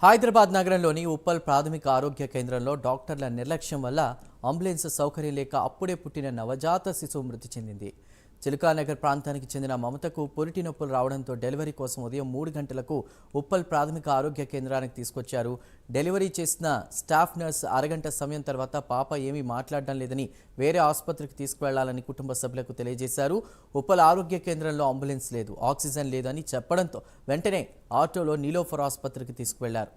హైదరాబాద్ నగరంలోని ఉప్పల్ ప్రాథమిక ఆరోగ్య కేంద్రంలో డాక్టర్ల నిర్లక్ష్యం వల్ల అంబులెన్స్ సౌకర్యం లేక అప్పుడే పుట్టిన నవజాత శిశువు మృతి చెందింది. చిలుకానగర్ ప్రాంతానికి చెందిన మమతకు పొరిటి నొప్పులు రావడంతో డెలివరీ కోసం ఉదయం 3 గంటలకు ఉప్పల్ ప్రాథమిక ఆరోగ్య కేంద్రానికి తీసుకొచ్చారు. డెలివరీ చేసిన స్టాఫ్ నర్స్ అరగంట సమయం తర్వాత పాప ఏమీ మాట్లాడడం లేదని వేరే ఆసుపత్రికి తీసుకువెళ్లాలని కుటుంబ సభ్యులకు తెలియజేశారు. ఉప్పల్ ఆరోగ్య కేంద్రంలో అంబులెన్స్ లేదు, ఆక్సిజన్ లేదని చెప్పడంతో వెంటనే ఆటోలో నీలోఫర్ ఆసుపత్రికి తీసుకువెళ్లారు.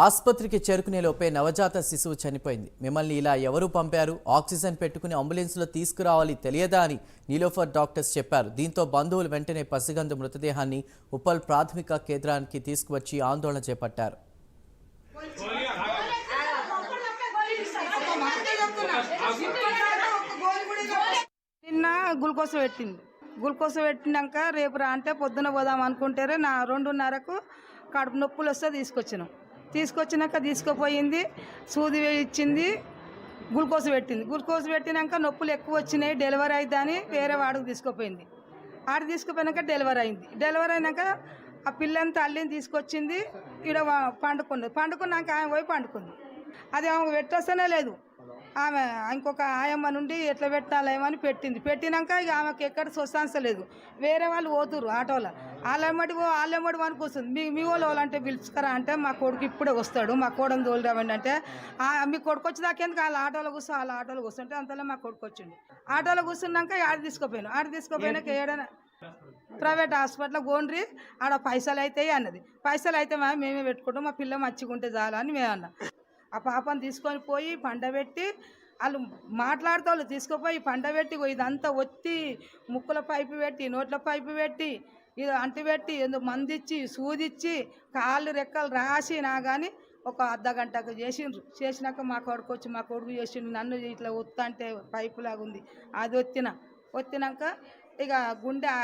ఆసుపత్రికి చేరుకునేలోపే నవజాత శిశువు చనిపోయింది. మిమ్మల్ని ఇలా ఎవరు పంపారు, ఆక్సిజన్ పెట్టుకుని అంబులెన్స్లో తీసుకురావాలి తెలియదా అని నీలోఫర్ డాక్టర్స్ చెప్పారు. దీంతో బంధువులు వెంటనే పసిగందు మృతదేహాన్ని ఉప్పల్ ప్రాథమిక కేంద్రానికి తీసుకువచ్చి ఆందోళన చేపట్టారు. నిన్న గ్లూకోజ్ పెట్టినాక రేపు రా అంటే పొద్దున పోదాం అనుకుంటే నా 2:30కు కడుపు నొప్పులు వస్తే తీసుకొచ్చినాక తీసుకుపోయింది, సూది ఇచ్చింది, గ్లూకోజ్ పెట్టినాక నొప్పులు ఎక్కువ వచ్చినాయి, డెలివరీ అయితే అని వేరే వాడికి తీసుకుపోయింది. తీసుకుపోయినాక డెలివరీ అయినాక ఆ పిల్లని తల్లిని తీసుకొచ్చింది. ఇక్కడ పండుకున్నాక ఆమె పోయి పండుకుంది. అది ఆమెకు పెట్టొస్తేనే లేదు. ఆమె ఇంకొక ఆయమ్మ నుండి ఎట్లా పెట్టాలేమని పెట్టినాక ఇక ఆమెకు ఎక్కడ స్వస్థాంశ లేదు. వేరే వాళ్ళు పోతురు ఆటోలో, వాళ్ళెమ్మడి మనకు వస్తుంది. మీ వాళ్ళు అంటే పిలుచుకరా అంటే మా కొడుకు ఇప్పుడే వస్తాడు, మా కోడని తోలిరావండి అంటే మీ కొడుకు వచ్చేదాకేందుకు వాళ్ళ ఆటోలో కూర్చుంటే అంతలో మా కొడుకు వచ్చిండు. ఆటోలో కూర్చున్నాక ఆడ తీసుకుపోయినాక ఏడైనా ప్రైవేట్ హాస్పిటల్ గోండ్రి ఆడ పైసలు అవుతాయి అన్నది. పైసలు అయితే మేమే పెట్టుకుంటాం, మా పిల్ల మచ్చిగుంటే చాలా అని మేము అన్నాం. ఆ పాపను తీసుకొని పోయి పండబెట్టి వాళ్ళు మాట్లాడుతూ తీసుకుపోయి పండబెట్టి ఇదంతా ఒత్తి ముక్కుల పైపు పెట్టి నోట్ల పైపు పెట్టి ఇది అంటిపెట్టి ఎందుకు మందిచ్చి సూదిచ్చి కాళ్ళు రెక్కలు రాసినా కానీ ఒక అర్ధగంటకు చేసినాక మా కొడుకు చేసిండు. నన్ను ఇట్లా ఒత్తంటే పైపులాగా ఉంది, అది ఒత్తినాక ఇక గుండె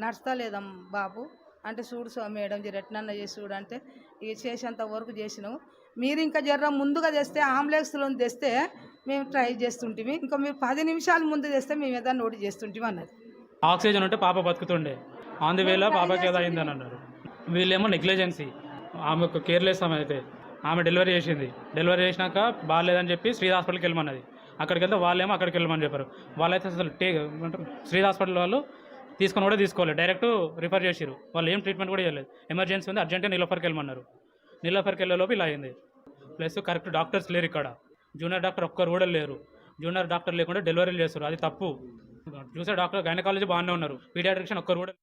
నడుస్తలేదమ్మ బాబు అంటే చూడు మేడం ఎట్నన్న చేసి చూడు అంటే ఇక చేసేంత వరకు చేసినాము. మీరు ఇంకా జర్ర ముందుగా తెస్తే అంబులెన్స్లో తెస్తే మేము ట్రై చేస్తుంటిమి, ఇంకా మీరు 10 నిమిషాల ముందు తెస్తే మేము ఏదైనా నోటి చేస్తుంటిమి అన్నది. ఆక్సిజన్ ఉంటే పాప బతుకుతుండే, ఆన్ ది వేలో పాపకి ఏదో అయిందని అన్నారు. వీళ్ళేమో నెగ్లిజెన్సీ, ఆమె ఒక కేర్లెస్ ఆమె అయితే ఆమె డెలివరీ చేసినాక బాగాలేదని చెప్పి శ్రీ హాస్పిటల్కి వెళ్ళమన్నది. అక్కడికి వెళ్తే వాళ్ళేమో అక్కడికి వెళ్ళమని చెప్పారు. వాళ్ళైతే అసలు శ్రీ హాస్పిటల్ వాళ్ళు తీసుకొని కూడా తీసుకోవాలి, డైరెక్ట్ రిఫర్ చేసిరు. వాళ్ళు ఏం ట్రీట్మెంట్ కూడా చేయలేదు. ఎమర్జెన్సీ ఉంది, అర్జెంట్గా నీలోఫర్కి వెళ్ళమన్నారు. నీలోఫర్కి వెళ్ళేలోపు ఇలా అయింది. ప్లస్ కరెక్ట్ డాక్టర్స్ లేరు ఇక్కడ, జూనియర్ డాక్టర్ ఒక్కరు కూడా లేరు. జూనియర్ డాక్టర్ లేకుండా డెలివరీలు చేస్తారు, అది తప్పు. చూసే డాక్టర్ గైనకాలజీ బాగానే ఉన్నారు, పీడియాట్రిషియన్ ఒక్కరు కూడా